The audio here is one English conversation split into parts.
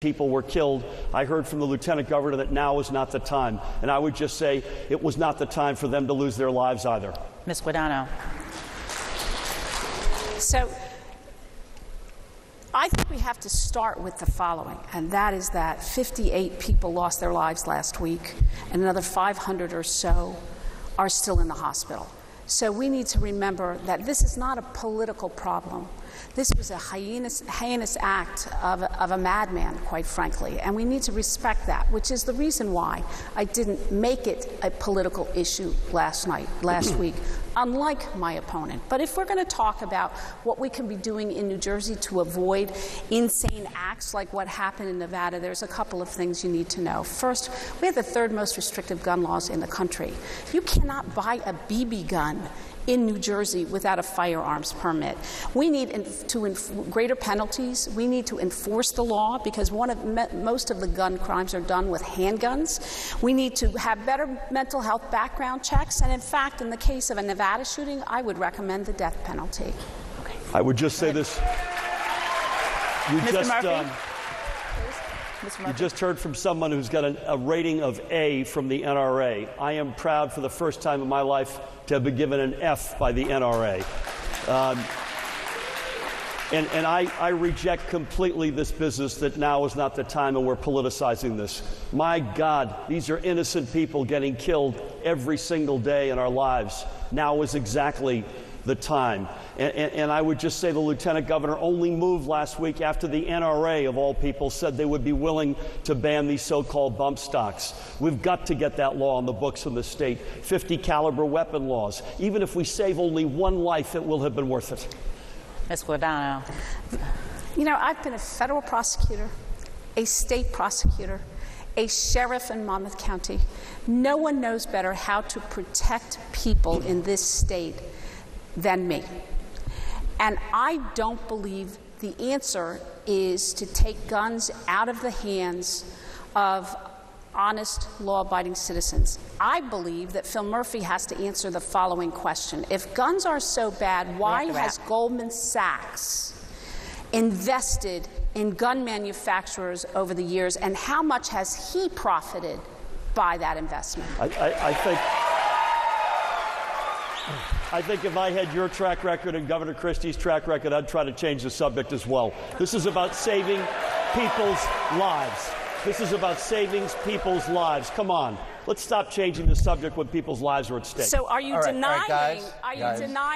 People were killed. I heard from the Lieutenant Governor that now is not the time. And I would just say it was not the time for them to lose their lives either. Ms. Guadagno. So I think we have to start with the following, and that is that 58 people lost their lives last week, and another 500 or so are still in the hospital. So we need to remember that this is not a political problem. This was a heinous act of a madman, quite frankly, and we need to respect that, which is the reason why I didn't make it a political issue last week, unlike my opponent. But if we're going to talk about what we can be doing in New Jersey to avoid insane acts like what happened in Nevada, there's a couple of things you need to know. First, we have the third most restrictive gun laws in the country. You cannot buy a BB gun in New Jersey without a firearms permit. We need greater penalties. We need to enforce the law because most of the gun crimes are done with handguns. We need to have better mental health background checks. And in fact, in the case of a Nevada shooting, I would recommend the death penalty. Okay. I would just say this. You just heard from someone who's got a rating of A from the NRA. I am proud for the first time in my life to have been given an F by the NRA. And I reject completely this business that now is not the time and we're politicizing this. My God, these are innocent people getting killed every single day in our lives. Now is exactly the time. And I would just say the Lieutenant Governor only moved last week after the NRA, of all people, said they would be willing to ban these so-called bump stocks. We've got to get that law on the books in the state. 50 caliber weapon laws. Even if we save only one life, it will have been worth it. Ms. Guadagno. You know, I've been a federal prosecutor, a state prosecutor, a sheriff in Monmouth County. No one knows better how to protect people in this state than me. And I don't believe the answer is to take guns out of the hands of honest, law-abiding citizens. I believe that Phil Murphy has to answer the following question. If guns are so bad, why has Goldman Sachs invested in gun manufacturers over the years, and how much has he profited by that investment? I think if I had your track record and Governor Christie's track record, I'd try to change the subject as well. This is about saving people's lives. This is about saving people's lives. Come on. Let's stop changing the subject when people's lives are at stake. So are you denying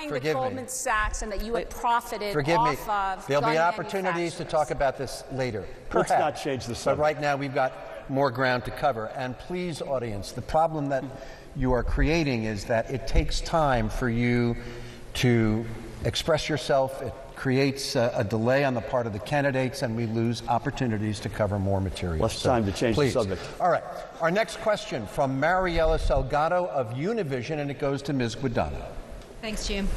that Goldman Sachs and that you had profited off of There'll be opportunities to talk about this later. Let's not change the subject. But right now we've got more ground to cover. And please, audience, the problem that you are creating is that it takes time for you to express yourself. It creates a delay on the part of the candidates, and we lose opportunities to cover more material. Less time to change the subject. All right. Our next question from Mariela Salgado of Univision, and it goes to Ms. Guadagno. Thanks, Jim.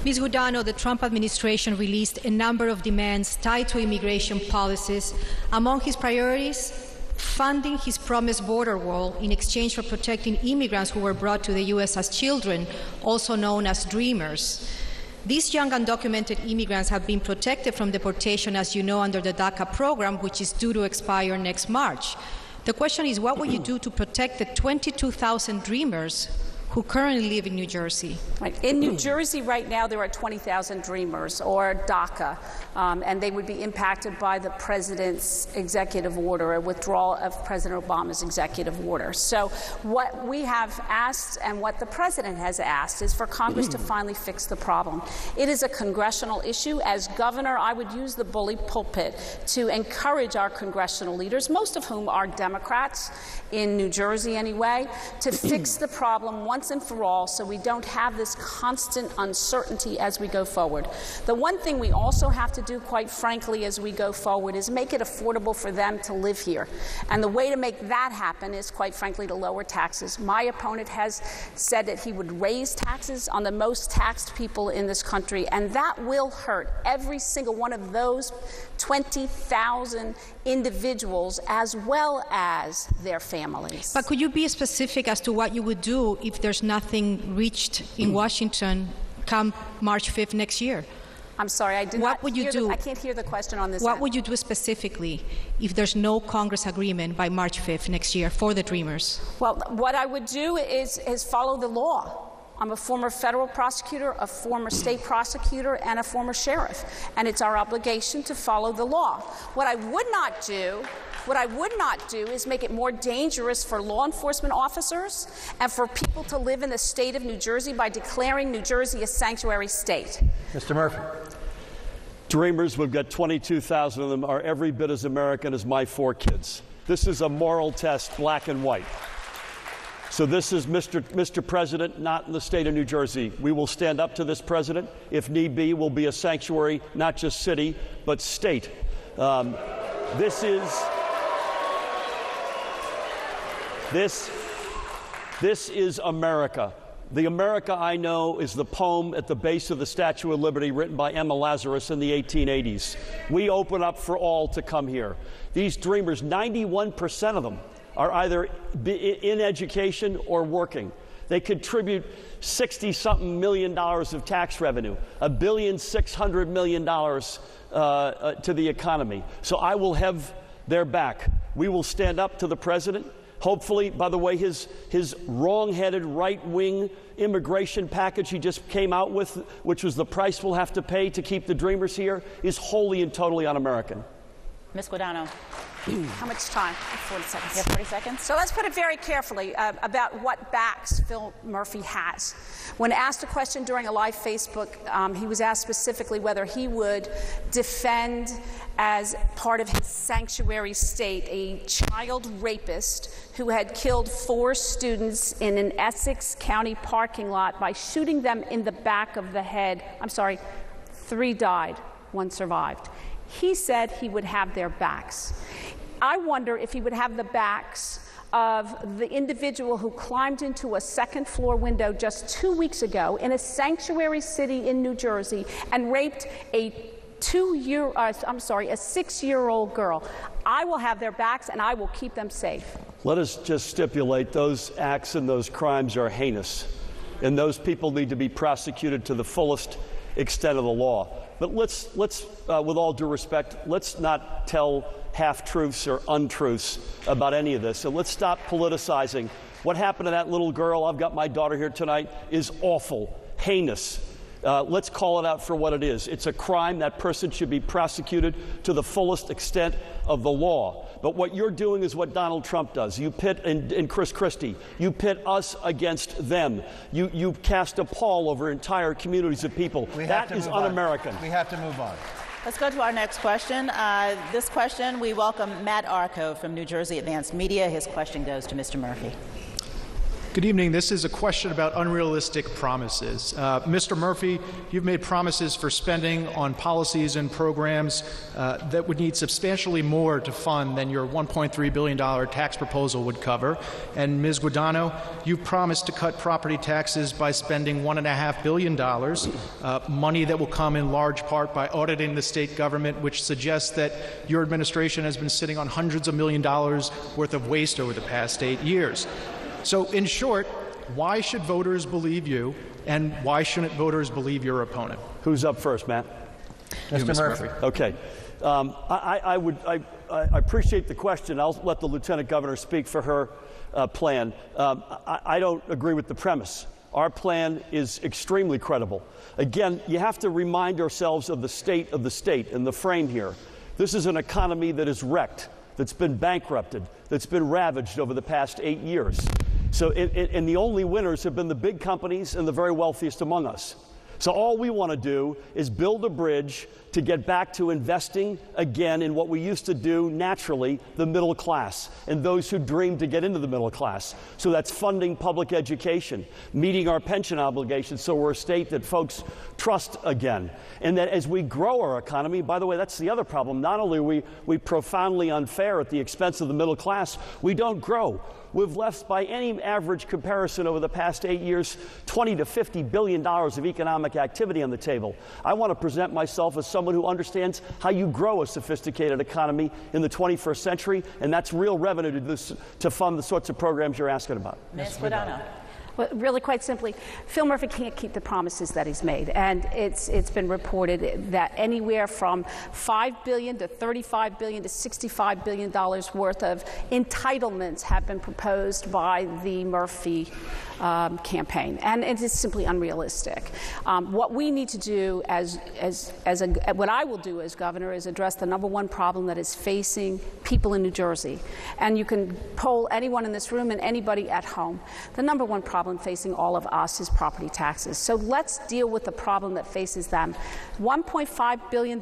Ms. Guadagno, the Trump administration released a number of demands tied to immigration policies. Among his priorities, funding his promised border wall in exchange for protecting immigrants who were brought to the U.S. as children, also known as Dreamers. These young undocumented immigrants have been protected from deportation, as you know, under the DACA program, which is due to expire next March. The question is, what will you do to protect the 22,000 Dreamers who currently live in New Jersey? Right. In New Jersey right now there are 20,000 Dreamers, or DACA, and they would be impacted by the President's executive order, a withdrawal of President Obama's executive order. So what we have asked and what the President has asked is for Congress to finally fix the problem. It is a congressional issue. As governor, I would use the bully pulpit to encourage our congressional leaders, most of whom are Democrats, in New Jersey anyway, to fix the problem once and for all so we don't have this constant uncertainty as we go forward. The one thing we also have to do, quite frankly, as we go forward is make it affordable for them to live here. And the way to make that happen is, quite frankly, to lower taxes. My opponent has said that he would raise taxes on the most taxed people in this country, and that will hurt every single one of those 20,000 individuals as well as their families. But could you be specific as to what you would do if there's nothing reached in Washington come March 5th next year? I'm sorry, I did What not would you hear do? I can't hear the question on this What end. would you do specifically if there's no Congress agreement by March 5th next year for the Dreamers? Well, what I would do is follow the law. I'm a former federal prosecutor, a former state prosecutor, and a former sheriff, and it's our obligation to follow the law. What I would not do is make it more dangerous for law enforcement officers and for people to live in the state of New Jersey by declaring New Jersey a sanctuary state. Mr. Murphy. Dreamers, we've got 22,000 of them, are every bit as American as my 4 kids. This is a moral test, black and white. So this is Mr. President, not in the state of New Jersey. We will stand up to this president. If need be, we'll be a sanctuary, not just city, but state. This is America. The America I know is the poem at the base of the Statue of Liberty written by Emma Lazarus in the 1880s. We open up for all to come here. These dreamers, 91% of them, are either in education or working. They contribute $60-something million of tax revenue, $1.6 billion to the economy. So I will have their back. We will stand up to the president. Hopefully, by the way, his wrong-headed right-wing immigration package he just came out with, which was the price we'll have to pay to keep the dreamers here, is wholly and totally un-American. Ms. Guadagno. How much time? 40 seconds. You have 40 seconds. So let's put it very carefully about what backs Phil Murphy has. When asked a question during a live Facebook, he was asked specifically whether he would defend, as part of his sanctuary state, a child rapist who had killed 4 students in an Essex County parking lot by shooting them in the back of the head. I'm sorry, 3 died, 1 survived. He said he would have their backs. I wonder if he would have the backs of the individual who climbed into a 2nd-floor window just 2 weeks ago in a sanctuary city in New Jersey and raped a 6-year-old girl. I will have their backs, and I will keep them safe. Let us just stipulate those acts and those crimes are heinous, and those people need to be prosecuted to the fullest extent of the law. But let's with all due respect, let's not tell half-truths or untruths about any of this. So let's stop politicizing. What happened to that little girl, I've got my daughter here tonight, is awful, heinous. Let's call it out for what it is. It's a crime. That person should be prosecuted to the fullest extent of the law. But what you're doing is what Donald Trump does. You pit, and Chris Christie, you pit us against them. You cast a pall over entire communities of people. That is un-American. We have to move on. Let's go to our next question. This question, we welcome Matt Arco from New Jersey Advanced Media. His question goes to Mr. Murphy. Good evening. This is a question about unrealistic promises. Mr. Murphy, you've made promises for spending on policies and programs that would need substantially more to fund than your $1.3 billion tax proposal would cover. And Ms. Guadagno, you've promised to cut property taxes by spending $1.5 billion, money that will come in large part by auditing the state government, which suggests that your administration has been sitting on hundreds of millions of dollars worth of waste over the past 8 years. So, in short, why should voters believe you, and why shouldn't voters believe your opponent? Who's up first, Matt? Mr. Murphy. Okay. I appreciate the question. I'll let the Lieutenant Governor speak for her plan. I don't agree with the premise. Our plan is extremely credible. Again, you have to remind ourselves of the state and the frame here. This is an economy that is wrecked, that's been bankrupted, that's been ravaged over the past 8 years. So, and the only winners have been the big companies and the very wealthiest among us. So all we want to do is build a bridge to get back to investing again in what we used to do naturally, the middle class, and those who dream to get into the middle class. So that's funding public education, meeting our pension obligations so we're a state that folks trust again. And that as we grow our economy, by the way, that's the other problem. Not only are we profoundly unfair at the expense of the middle class, we don't grow. We've left, by any average comparison over the past 8 years, $20 to $50 billion of economic activity on the table. I want to present myself as someone who understands how you grow a sophisticated economy in the 21st century, and that's real revenue to fund the sorts of programs you're asking about. Ms. Guadagno. Well, really, quite simply, Phil Murphy can't keep the promises that he's made, and it's been reported that anywhere from $5 billion to $35 billion to $65 billion worth of entitlements have been proposed by the Murphy campaign, and it is simply unrealistic. What we need to do what I will do as governor is address the number one problem that is facing people in New Jersey. And you can poll anyone in this room and anybody at home. The number one problem facing all of us is property taxes. So let's deal with the problem that faces them. $1.5 billion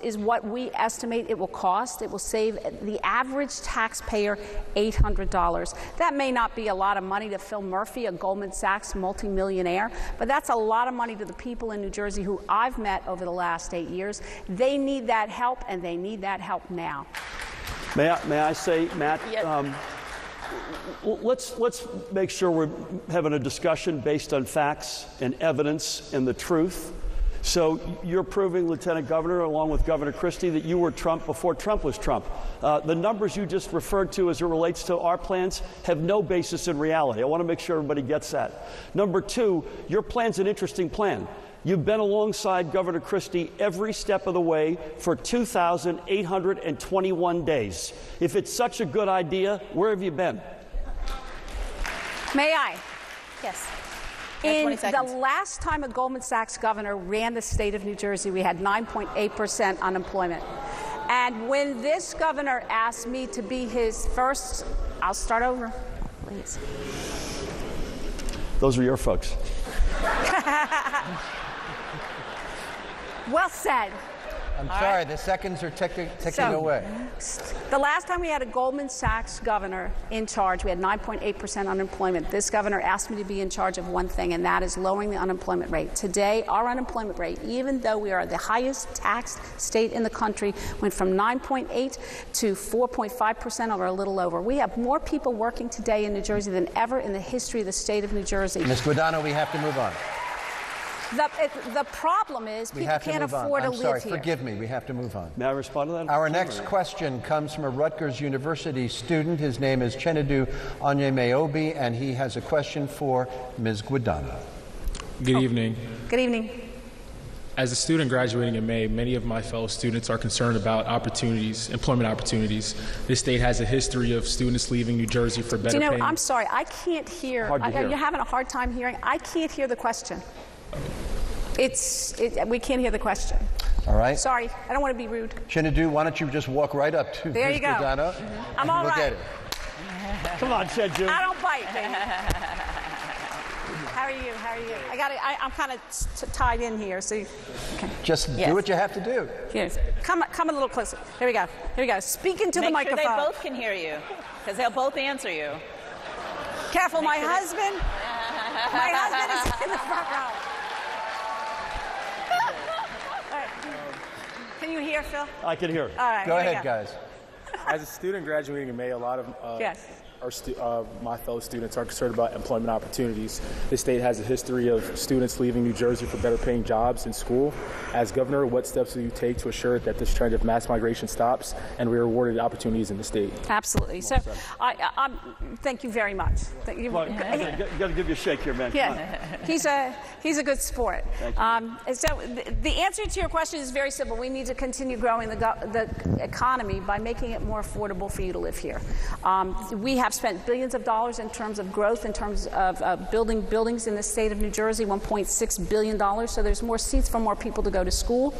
is what we estimate it will cost. It will save the average taxpayer $800. That may not be a lot of money to Phil Murphy, a Goldman Sachs multimillionaire, but that's a lot of money to the people in New Jersey who I've met over the last 8 years. They need that help, and they need that help now. May I say, Matt, let's make sure we're having a discussion based on facts and evidence and the truth. So you're proving, Lieutenant Governor, along with Governor Christie, that you were Trump before Trump was Trump. The numbers you just referred to as it relates to our plans have no basis in reality. I want to make sure everybody gets that. Number two, your plan's an interesting plan. You've been alongside Governor Christie every step of the way for 2,821 days. If it's such a good idea, where have you been? May I? Yes. In the last time a Goldman Sachs governor ran the state of New Jersey, we had 9.8% unemployment. And when this governor asked me to be his first, I'll start over, please. Those are your folks. Well said. I'm sorry, the seconds are ticking away. The last time we had a Goldman Sachs governor in charge, we had 9.8% unemployment. This governor asked me to be in charge of one thing, and that is lowering the unemployment rate. Today, our unemployment rate, even though we are the highest taxed state in the country, went from 9.8 to 4.5% or a little over. We have more people working today in New Jersey than ever in the history of the state of New Jersey. Ms. Guadagno, we have to move on. The problem is people can't afford to live here. I'm sorry, forgive me. We have to move on. May I respond to that? Our next question comes from a Rutgers University student. His name is Chinedu Onyemeobi, and he has a question for Ms. Guadagno. Good evening. Good evening. As a student graduating in May, many of my fellow students are concerned about employment opportunities. This state has a history of students leaving New Jersey for better paying. I'm sorry, I can't hear. You're having a hard time hearing. I can't hear the question. We can't hear the question. All right. Sorry, I don't want to be rude. Chinedu, why don't you just walk right up to there Ms. you go. Guadagno? I'm all right. Come on, Chinedu. I don't bite, baby. How are you? I'm kind of tied in here, so. Okay. Just do what you have to do. Here, come a little closer. Here we go. Speak into the microphone. Make sure they both can hear you, because they'll both answer you. Careful, my husband is in the front row. Can you hear, Phil? I can hear. All right. Go ahead, guys. As a student graduating in May, a lot of my fellow students are concerned about employment opportunities. This state has a history of students leaving New Jersey for better paying jobs in school. As governor, what steps will you take to assure that this trend of mass migration stops and we are rewarded opportunities in the state? Absolutely. So, thank you very much. You got to give you a shake here, man. Yeah, he's a good sport. So the answer to your question is very simple. We need to continue growing the economy by making it more affordable for you to live here. We have spent billions of dollars in terms of growth, in terms of building buildings in the state of New Jersey, $1.6 billion. So there's more seats for more people to go to school.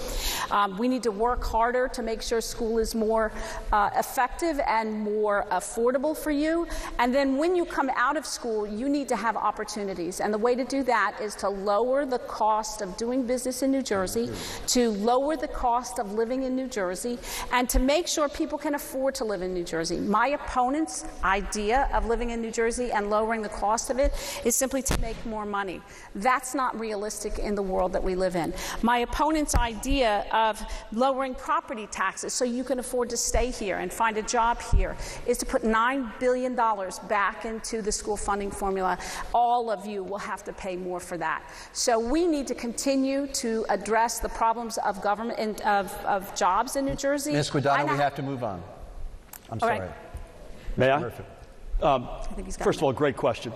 We need to work harder to make sure school is more effective and more affordable for you. And then when you come out of school, you need to have opportunities. And the way to do that is to lower the cost of doing business in New Jersey, to lower the cost of living in New Jersey, and to make sure people can afford to live in New Jersey. My opponent's idea of living in New Jersey and lowering the cost of it is simply to make more money. That's not realistic in the world that we live in. My opponent's idea of lowering property taxes so you can afford to stay here and find a job here is to put $9 billion back into the school funding formula. All of you will have to pay more for that. So we need to continue to address the problems of government and of jobs in New Jersey. Ms. Guadagno, we have to move on. I'm sorry. May I? First of all, great question.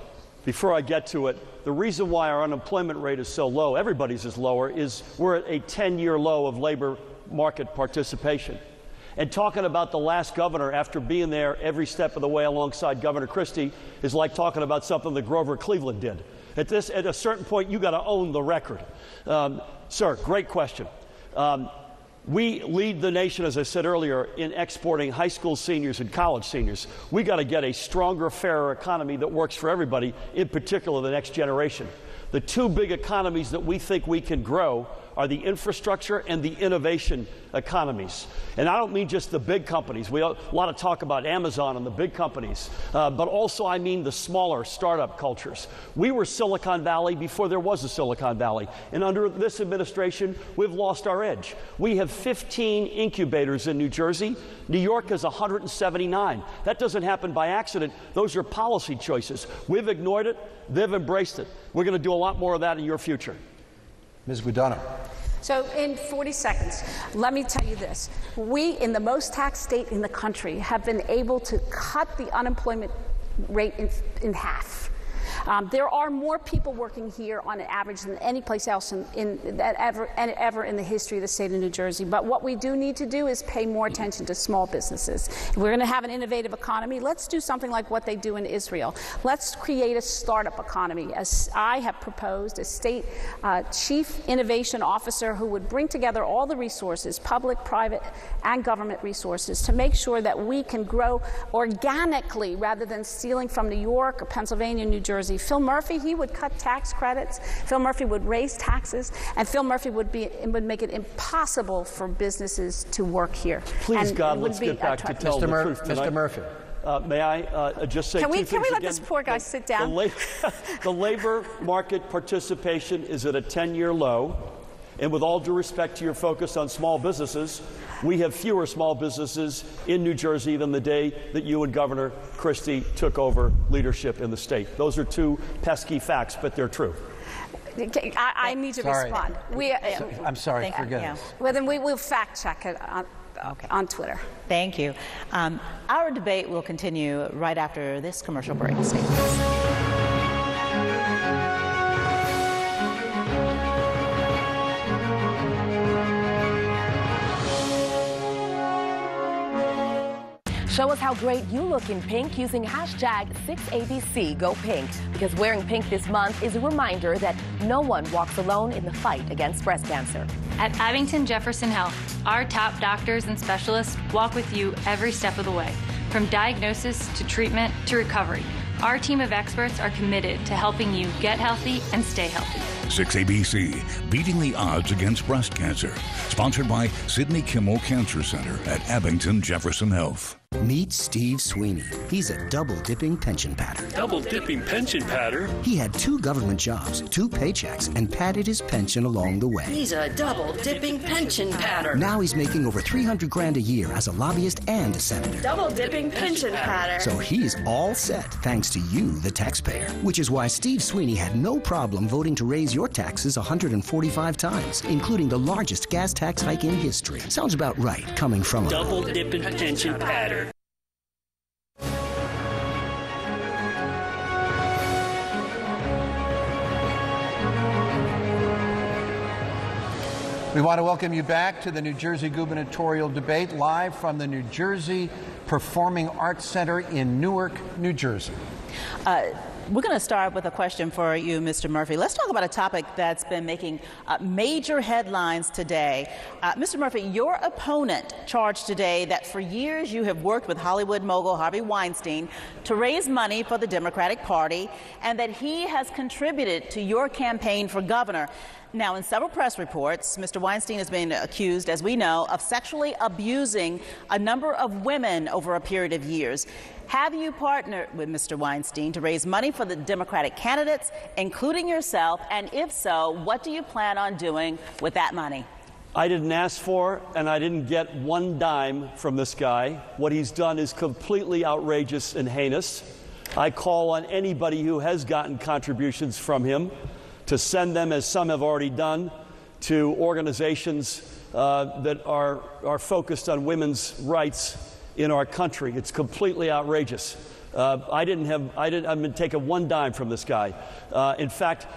before I get to it, the reason why our unemployment rate is so low, everybody's is lower, is we're at a 10-year low of labor market participation. And talking about the last governor after being there every step of the way alongside Governor Christie is like talking about something that Grover Cleveland did. At a certain point, you got to own the record. Sir, great question. We lead the nation, as I said earlier, in exporting high school seniors and college seniors. We got to get a stronger, fairer economy that works for everybody, in particular the next generation. The two big economies that we think we can grow are the infrastructure and the innovation economies. And I don't mean just the big companies. We have a lot of talk about Amazon and the big companies, but also I mean the smaller startup cultures. We were Silicon Valley before there was a Silicon Valley. And under this administration, we've lost our edge. We have 15 incubators in New Jersey. New York has 179. That doesn't happen by accident. Those are policy choices. We've ignored it. They've embraced it. We're going to do a lot more of that in your future. Ms. Guadagno. So in 40 seconds, let me tell you this. We, in the most taxed state in the country, have been able to cut the unemployment rate in half. There are more people working here on an average than any place else ever in the history of the state of New Jersey. But what we do need to do is pay more attention to small businesses. If we're going to have an innovative economy, let's do something like what they do in Israel. Let's create a startup economy. As I have proposed, a state chief innovation officer who would bring together all the resources, public, private, and government resources, to make sure that we can grow organically rather than stealing from New York or Pennsylvania, New Jersey. Phil Murphy, he would cut tax credits. Phil Murphy would raise taxes, and Phil Murphy would make it impossible for businesses to work here. Please, God, let's get back to tell the truth tonight. Mr. Murphy. May I just say can we again? let this poor guy sit down? The labor market participation is at a 10-year low. And with all due respect to your focus on small businesses, we have fewer small businesses in New Jersey than the day that you and Governor Christie took over leadership in the state. Those are two pesky facts, but they're true. I need to respond. I'm sorry, forget it. Well, then we will fact check it on Twitter. Thank you. Our debate will continue right after this commercial break. Stay with us. Show us how great you look in pink using hashtag 6ABCGoPink, because wearing pink this month is a reminder that no one walks alone in the fight against breast cancer. At Abington Jefferson Health, our top doctors and specialists walk with you every step of the way, from diagnosis to treatment to recovery. Our team of experts are committed to helping you get healthy and stay healthy. 6ABC, beating the odds against breast cancer. Sponsored by Sidney Kimmel Cancer Center at Abington Jefferson Health. Meet Steve Sweeney. He's a double-dipping pension patter. Double-dipping pension patter? He had 2 government jobs, 2 paychecks, and padded his pension along the way. He's a double-dipping pension patter. Now he's making over $300,000 a year as a lobbyist and a senator. Double-dipping pension patter. So he's all set thanks to you, the taxpayer. Which is why Steve Sweeney had no problem voting to raise your taxes 145 times, including the largest gas tax hike in history. Sounds about right, coming from a double-dipping pension patter. We want to welcome you back to the New Jersey gubernatorial debate, live from the New Jersey Performing Arts Center in Newark, New Jersey. We're going to start with a question for you, Mr. Murphy. Let's talk about a topic that's been making major headlines today. Mr. Murphy, your opponent charged today that for years you have worked with Hollywood mogul Harvey Weinstein to raise money for the Democratic Party, and that he has contributed to your campaign for governor. Now, in several press reports, Mr. Weinstein has been accused, as we know, of sexually abusing a number of women over a period of years. Have you partnered with Mr. Weinstein to raise money for the Democratic candidates, including yourself? And if so, what do you plan on doing with that money? I didn't ask for, and I didn't get one dime from this guy. What he's done is completely outrageous and heinous. I call on anybody who has gotten contributions from him to send them, as some have already done, to organizations that are focused on women's rights in our country. It's completely outrageous. I didn't take a one dime from this guy. In fact,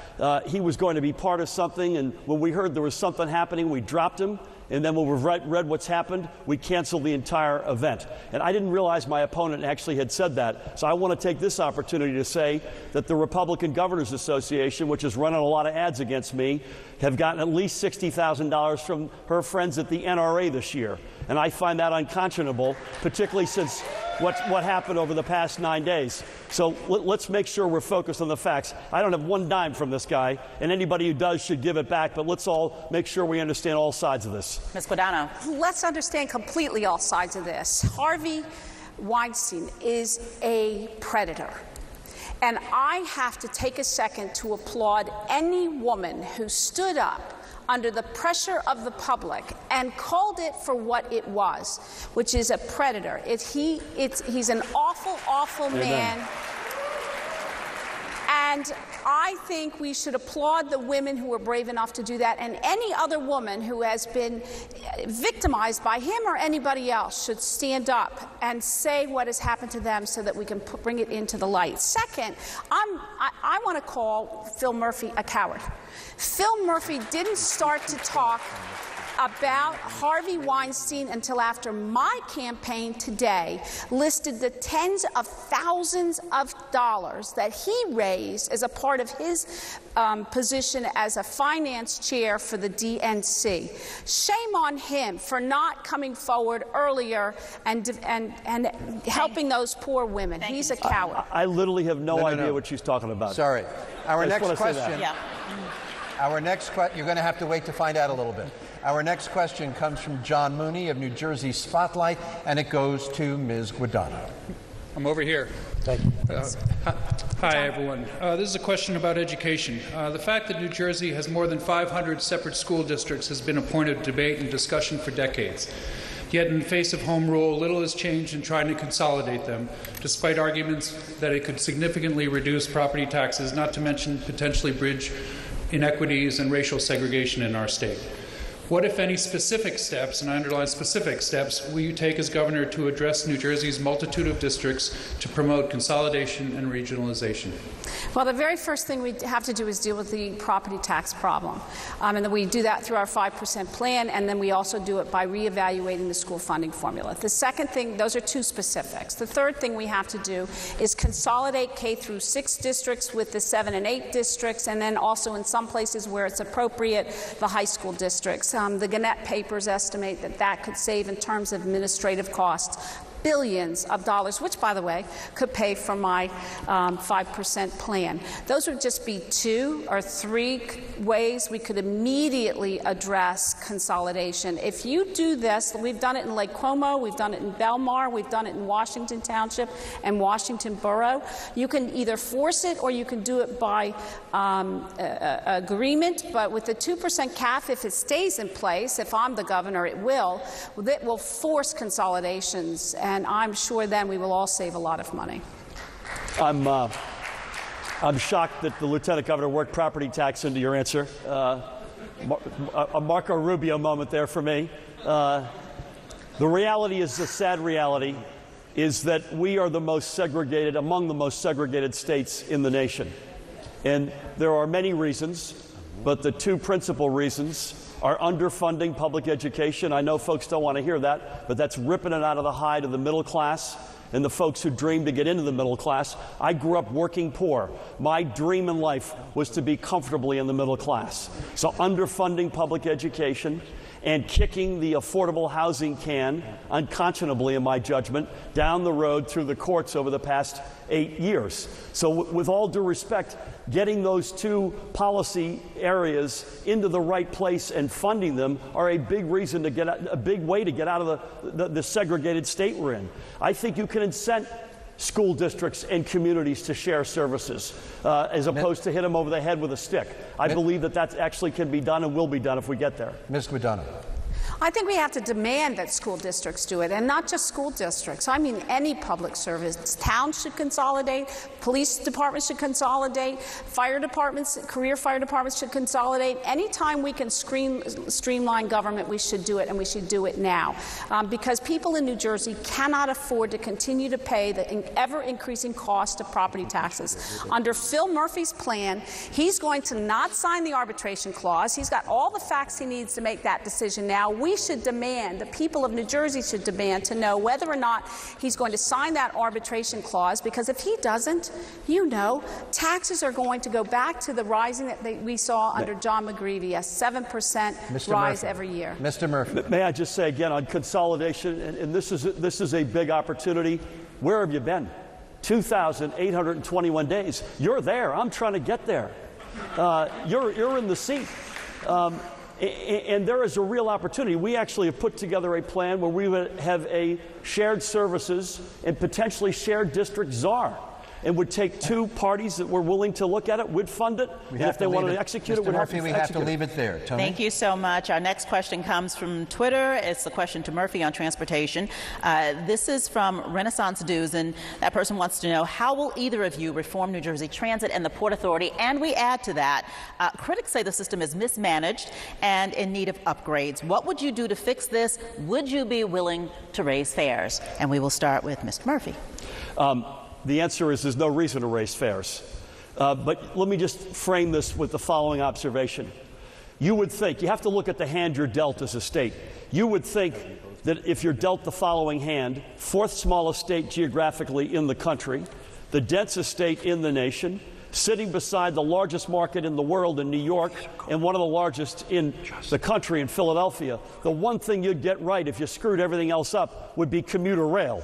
he was going to be part of something, and when we heard there was something happening, we dropped him. And then when we read what's happened, we canceled the entire event. And I didn't realize my opponent actually had said that. So I want to take this opportunity to say that the Republican Governors Association, which has running a lot of ads against me, have gotten at least $60,000 from her friends at the NRA this year. And I find that unconscionable, particularly since what happened over the past 9 days. So let's make sure we're focused on the facts. I don't have one dime from this guy, and anybody who does should give it back, but let's all make sure we understand all sides of this. Ms. Guadagno. Let's understand completely all sides of this. Harvey Weinstein is a predator. And I have to take a second to applaud any woman who stood up under the pressure of the public and called it for what it was, which is a predator. He's an awful, awful man. And I think we should applaud the women who were brave enough to do that, and any other woman who has been victimized by him or anybody else should stand up and say what has happened to them so that we can bring it into the light. Second, I want to call Phil Murphy a coward. Phil Murphy didn't start to talk about Harvey Weinstein until after my campaign today listed the tens of thousands of dollars that he raised as a part of his position as a finance chair for the DNC. Shame on him for not coming forward earlier and helping those poor women. He's a coward. I literally have no idea what she's talking about. Sorry. Our next question. Yeah. Our next question, you're going to have to wait to find out a little bit. Our next question comes from John Mooney of New Jersey Spotlight, and it goes to Ms. Guadagno. I'm over here. Thank you. Hi, everyone. This is a question about education. The fact that New Jersey has more than 500 separate school districts has been a point of debate and discussion for decades. Yet in the face of home rule, little has changed in trying to consolidate them, despite arguments that it could significantly reduce property taxes, not to mention potentially bridge inequities and racial segregation in our state. What, if any, specific steps, and I underline specific steps, will you take as governor to address New Jersey's multitude of districts to promote consolidation and regionalization? Well, the very first thing we have to do is deal with the property tax problem. And then we do that through our 5% plan, and then we also do it by reevaluating the school funding formula. The second thing, those are two specifics. The third thing we have to do is consolidate K through 6 districts with the 7 and 8 districts, and then also in some places where it's appropriate, the high school districts. The Gannett papers estimate that could save in terms of administrative costs billions of dollars, which, by the way, could pay for my 5% plan. Those would just be 2 or 3 ways we could immediately address consolidation. If you do this, we've done it in Lake Como, we've done it in Belmar, we've done it in Washington Township and Washington Borough. You can either force it or you can do it by agreement, but with the 2% cap, if it stays in place, if I'm the governor, it will force consolidations. And I'm sure then we will all save a lot of money. I'm shocked that the Lieutenant Governor worked property tax into your answer. A Marco Rubio moment there for me. The reality is, the sad reality is that we are the most segregated, among the most segregated states in the nation. And there are many reasons, but the 2 principal reasons are underfunding public education. I know folks don't want to hear that, but that's ripping it out of the hide of the middle class and the folks who dream to get into the middle class. I grew up working poor. My dream in life was to be comfortably in the middle class. So underfunding public education and kicking the affordable housing can, unconscionably in my judgment, down the road through the courts over the past 8 years. So with all due respect, getting those 2 policy areas into the right place and funding them are a big reason to get a big way to get out of the segregated state we're in. I think you can incent school districts and communities to share services as opposed to hit them over the head with a stick. I believe that actually can be done and will be done if we get there. Ms. Guadagno. I think we have to demand that school districts do it, and not just school districts. I mean any public service. Towns should consolidate, police departments should consolidate, fire departments, career fire departments should consolidate. Anytime we can streamline government, we should do it, and we should do it now. Because people in New Jersey cannot afford to continue to pay the ever-increasing cost of property taxes. Under Phil Murphy's plan, he's going to not sign the arbitration clause. He's got all the facts he needs to make that decision now. We should demand, the people of New Jersey should demand to know whether or not he's going to sign that arbitration clause, because if he doesn't, you know, taxes are going to go back to the rising that we saw under John McGreevey, a 7% rise every year. Mr. Murphy. May I just say again on consolidation, and this is a big opportunity. Where have you been? 2,821 days. You're there. I'm trying to get there. You're in the seat. And there is a real opportunity. We actually have put together a plan where we would have a shared services and potentially shared district czar. It would take two parties that were willing to look at it, would fund it, and if they wanted to execute it, Mr. Murphy, we have to leave it there. Tony? Thank you so much. Our next question comes from Twitter. It's the question to Murphy on transportation. This is from Renaissance Dues, and that person wants to know, how will either of you reform New Jersey Transit and the Port Authority? And we add to that, critics say the system is mismanaged and in need of upgrades. What would you do to fix this? Would you be willing to raise fares? And we will start with Mr. Murphy. The answer is there's no reason to raise fares. But let me just frame this with the following observation. You would think, you have to look at the hand you're dealt as a state. You would think that if you're dealt the following hand, fourth smallest state geographically in the country, the densest state in the nation, sitting beside the largest market in the world in New York and one of the largest in the country in Philadelphia, the one thing you'd get right if you screwed everything else up would be commuter rail.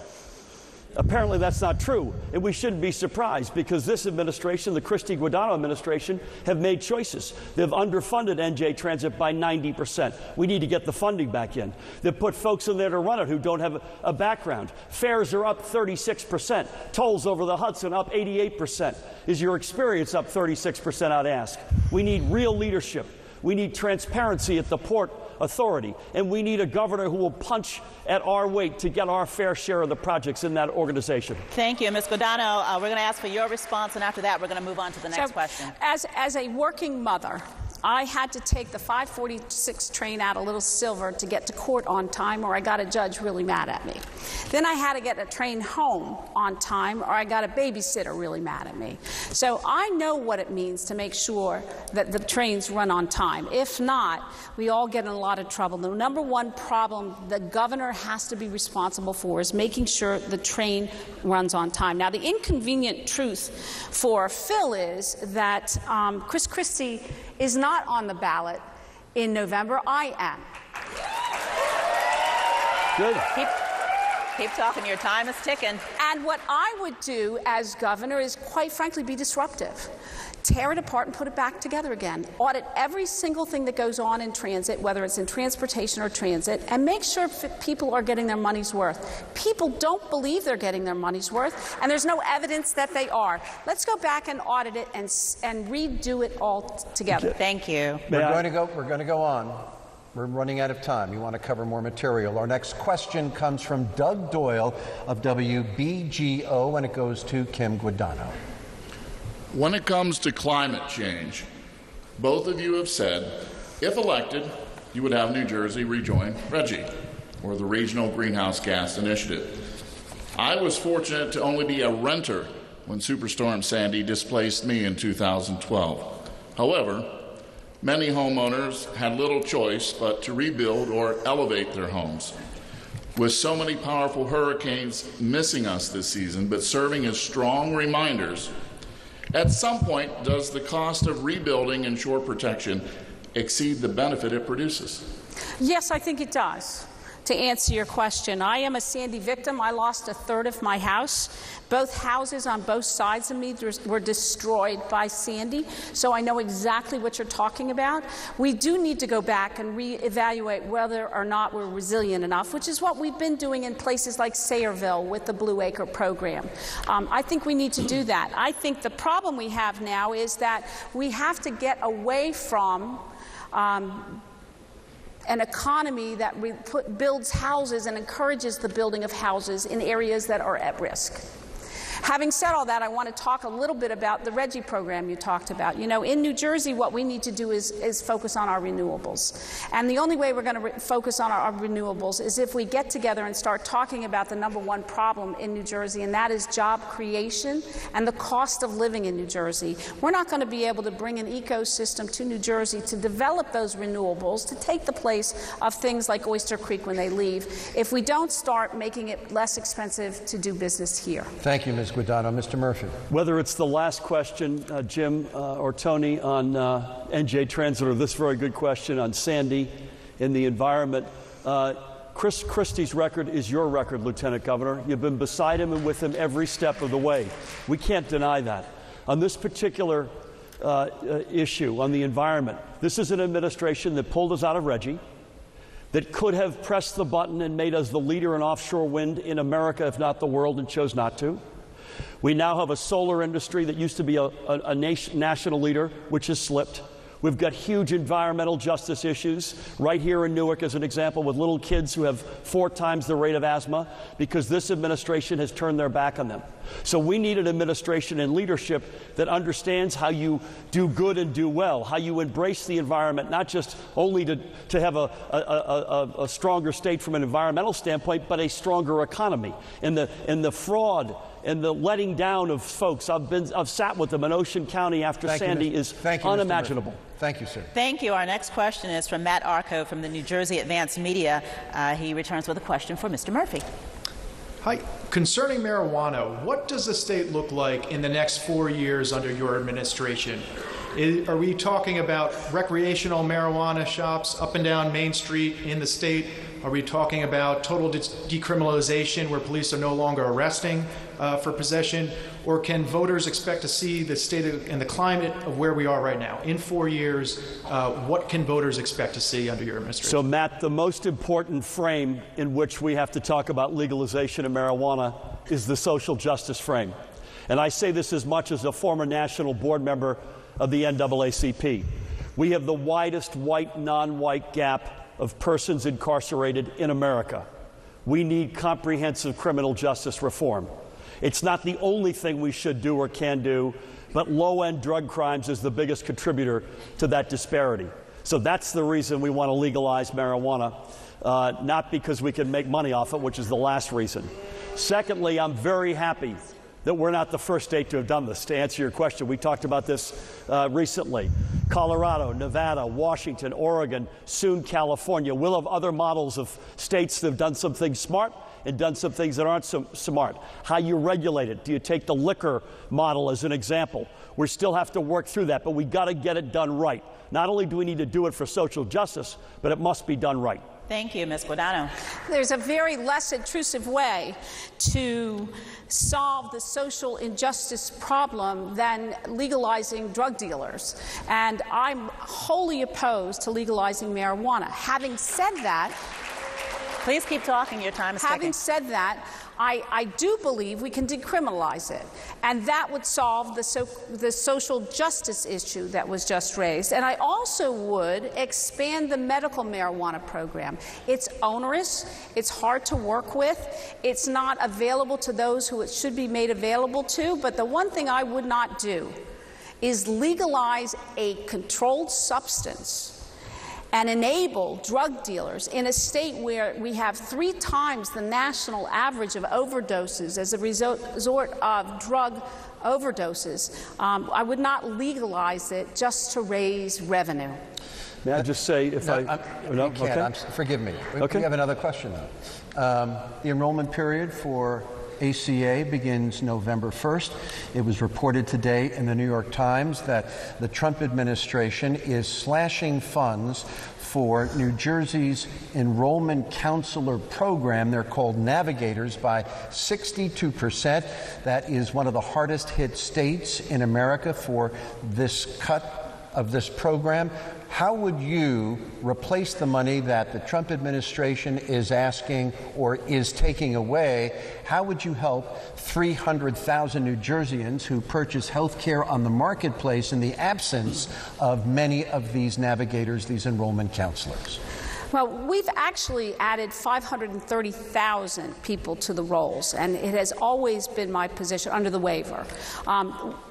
Apparently that's not true, and we shouldn't be surprised because this administration, the Christie Guadagno administration, have made choices. They've underfunded NJ Transit by 90%. We need to get the funding back in. They've put folks in there to run it who don't have a background. Fares are up 36%. Tolls over the Hudson up 88%. Is your experience up 36%, I'd ask? We need real leadership. We need transparency at the Port Authority, and we need a governor who will punch at our weight to get our fair share of the projects in that organization. Thank you, Ms. Guadagno. We're going to ask for your response, and after that, we're going to move on to the next question. As a working mother, I had to take the 546 train out of Little Silver to get to court on time, or I got a judge really mad at me. Then I had to get a train home on time, or I got a babysitter really mad at me. So I know what it means to make sure that the trains run on time. If not, we all get in a lot of trouble. The number one problem the governor has to be responsible for is making sure the train runs on time. Now, the inconvenient truth for Phil is that Chris Christie is not on the ballot in November. I am. Good. Keep talking. Your time is ticking. And what I would do as governor is, quite frankly, be disruptive. Tear it apart and put it back together again. Audit every single thing that goes on in transit, whether it's in transportation or transit, and make sure people are getting their money's worth. People don't believe they're getting their money's worth, and there's no evidence that they are. Let's go back and audit it and redo it all together. Thank you. We're going to go on. We're running out of time. You want to cover more material. Our next question comes from Doug Doyle of WBGO, and it goes to Kim Guadagno. When it comes to climate change, both of you have said, if elected, you would have New Jersey rejoin RGGI, or the Regional Greenhouse Gas Initiative. I was fortunate to only be a renter when Superstorm Sandy displaced me in 2012. However, many homeowners had little choice but to rebuild or elevate their homes. With so many powerful hurricanes missing us this season, but serving as strong reminders, at some point, does the cost of rebuilding and shore protection exceed the benefit it produces? Yes, I think it does. To answer your question, I am a Sandy victim. I lost a third of my house. Both houses on both sides of me were destroyed by Sandy, so I know exactly what you're talking about. We do need to go back and reevaluate whether or not we're resilient enough, which is what we've been doing in places like Sayreville with the Blue Acre program. I think we need to do that. I think the problem we have now is that we have to get away from an economy that builds houses and encourages the building of houses in areas that are at risk. Having said all that, I want to talk a little bit about the Reggie program you talked about. You know, in New Jersey, what we need to do is focus on our renewables. And the only way we're going to focus on our renewables is if we get together and start talking about the #1 problem in New Jersey, and that is job creation and the cost of living in New Jersey. We're not going to be able to bring an ecosystem to New Jersey to develop those renewables, to take the place of things like Oyster Creek when they leave, if we don't start making it less expensive to do business here. Thank you, Ms. Guadagno. Mr. Murphy. Whether it's the last question, Jim or Tony, on NJ Transit, or this very good question on Sandy and the environment, Chris Christie's record is your record, Lieutenant Governor. You've been beside him and with him every step of the way. We can't deny that. On this particular issue, on the environment, this is an administration that pulled us out of Reggie, that could have pressed the button and made us the leader in offshore wind in America, if not the world, and chose not to. We now have a solar industry that used to be a national leader, which has slipped. We've got huge environmental justice issues right here in Newark, as an example, with little kids who have 4 times the rate of asthma because this administration has turned their back on them. So we need an administration and leadership that understands how you do good and do well, how you embrace the environment, not just only to have a stronger state from an environmental standpoint, but a stronger economy. And the fraud and the letting down of folks, I've sat with them in Ocean County after Sandy is unimaginable. Thank you, sir. Thank you. Our next question is from Matt Arco from the New Jersey Advanced Media. He returns with a question for Mr. Murphy. Hi. Concerning marijuana, what does the state look like in the next 4 years under your administration? Are we talking about recreational marijuana shops up and down Main Street in the state? Are we talking about total decriminalization where police are no longer arresting for possession? Or can voters expect to see the state and the climate of where we are right now? In 4 years, what can voters expect to see under your administration? So, Matt, the most important frame in which we have to talk about legalization of marijuana is the social justice frame. And I say this as much as a former national board member of the NAACP. We have the widest white, non-white gap of persons incarcerated in America. We need comprehensive criminal justice reform. It's not the only thing we should do or can do, but low-end drug crimes is the biggest contributor to that disparity. So that's the reason we want to legalize marijuana, not because we can make money off it, which is the last reason. Secondly, I'm very happy that we're not the first state to have done this. To answer your question, we talked about this recently. Colorado, Nevada, Washington, Oregon, soon California. We'll have other models of states that have done some things smart and done some things that aren't so smart. How you regulate it. Do you take the liquor model as an example? We still have to work through that, but we got to get it done right. Not only do we need to do it for social justice, but it must be done right. Thank you, Ms. Guadagno. There's a very less intrusive way to solve the social injustice problem than legalizing drug dealers. And I'm wholly opposed to legalizing marijuana. Having said that, please keep talking. Your time is ticking. Having said that, I do believe we can decriminalize it, and that would solve the social justice issue that was just raised. And I also would expand the medical marijuana program. It's onerous, it's hard to work with, it's not available to those who it should be made available to, but the one thing I would not do is legalize a controlled substance and enable drug dealers in a state where we have 3 times the national average of overdoses as a result of drug overdoses. I would not legalize it just to raise revenue. May I just say, if forgive me. Okay. We have another question, though. The enrollment period for ACA begins November 1st. It was reported today in the New York Times that the Trump administration is slashing funds for New Jersey's enrollment counselor program. They're called Navigators, by 62%. That is one of the hardest hit states in America for this cut of this program. How would you replace the money that the Trump administration is asking or is taking away? How would you help 300,000 New Jerseyans who purchase health care on the marketplace in the absence of many of these navigators, these enrollment counselors? Well, we've actually added 530,000 people to the rolls, and it has always been my position under the waiver.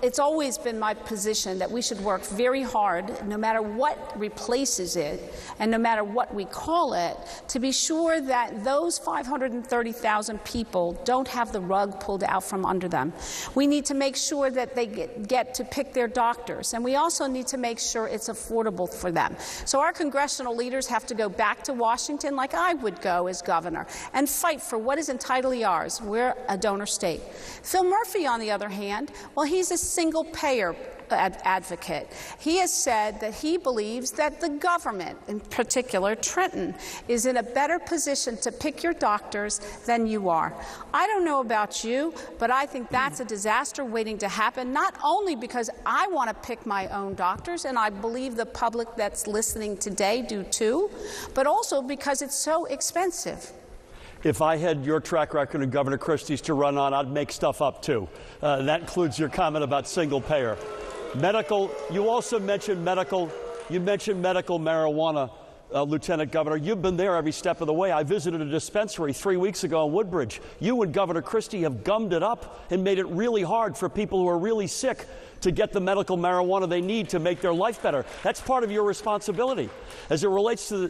It's always been my position that we should work very hard, no matter what replaces it and no matter what we call it, to be sure that those 530,000 people don't have the rug pulled out from under them. We need to make sure that they get to pick their doctors, and we also need to make sure it's affordable for them. So our congressional leaders have to go back to Washington, like I would go as governor, and fight for what is entirely ours. We're a donor state. Phil Murphy, on the other hand, well, he's a single-payer advocate. He has said that he believes that the government, in particular Trenton, is in a better position to pick your doctors than you are. I don't know about you, but I think that's a disaster waiting to happen, not only because I want to pick my own doctors, and I believe the public that's listening today do too, but also because it's so expensive. If I had your track record and Governor Christie's to run on, I'd make stuff up too. That includes your comment about single payer. Medical, you also mentioned medical, marijuana, Lieutenant Governor. You've been there every step of the way. I visited a dispensary 3 weeks ago in Woodbridge. You and Governor Christie have gummed it up and made it really hard for people who are really sick to get the medical marijuana they need to make their life better. That's part of your responsibility. As it relates to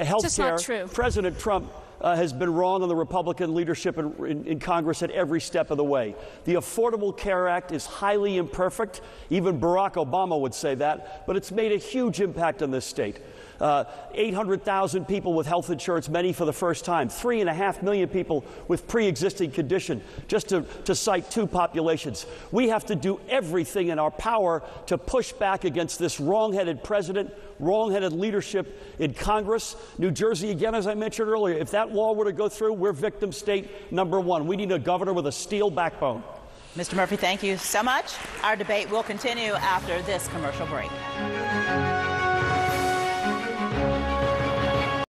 health care, President Trump has been wrong on the Republican leadership in Congress at every step of the way. The Affordable Care Act is highly imperfect. Even Barack Obama would say that, but it's made a huge impact on this state. 800,000 people with health insurance, many for the first time. 3.5 million people with pre-existing condition, just to cite two populations. We have to do everything in our power to push back against this wrong-headed president, wrong-headed leadership in Congress. New Jersey, again, as I mentioned earlier, if that law were to go through, we're victim state number one. We need a governor with a steel backbone. Mr. Murphy, thank you so much. Our debate will continue after this commercial break.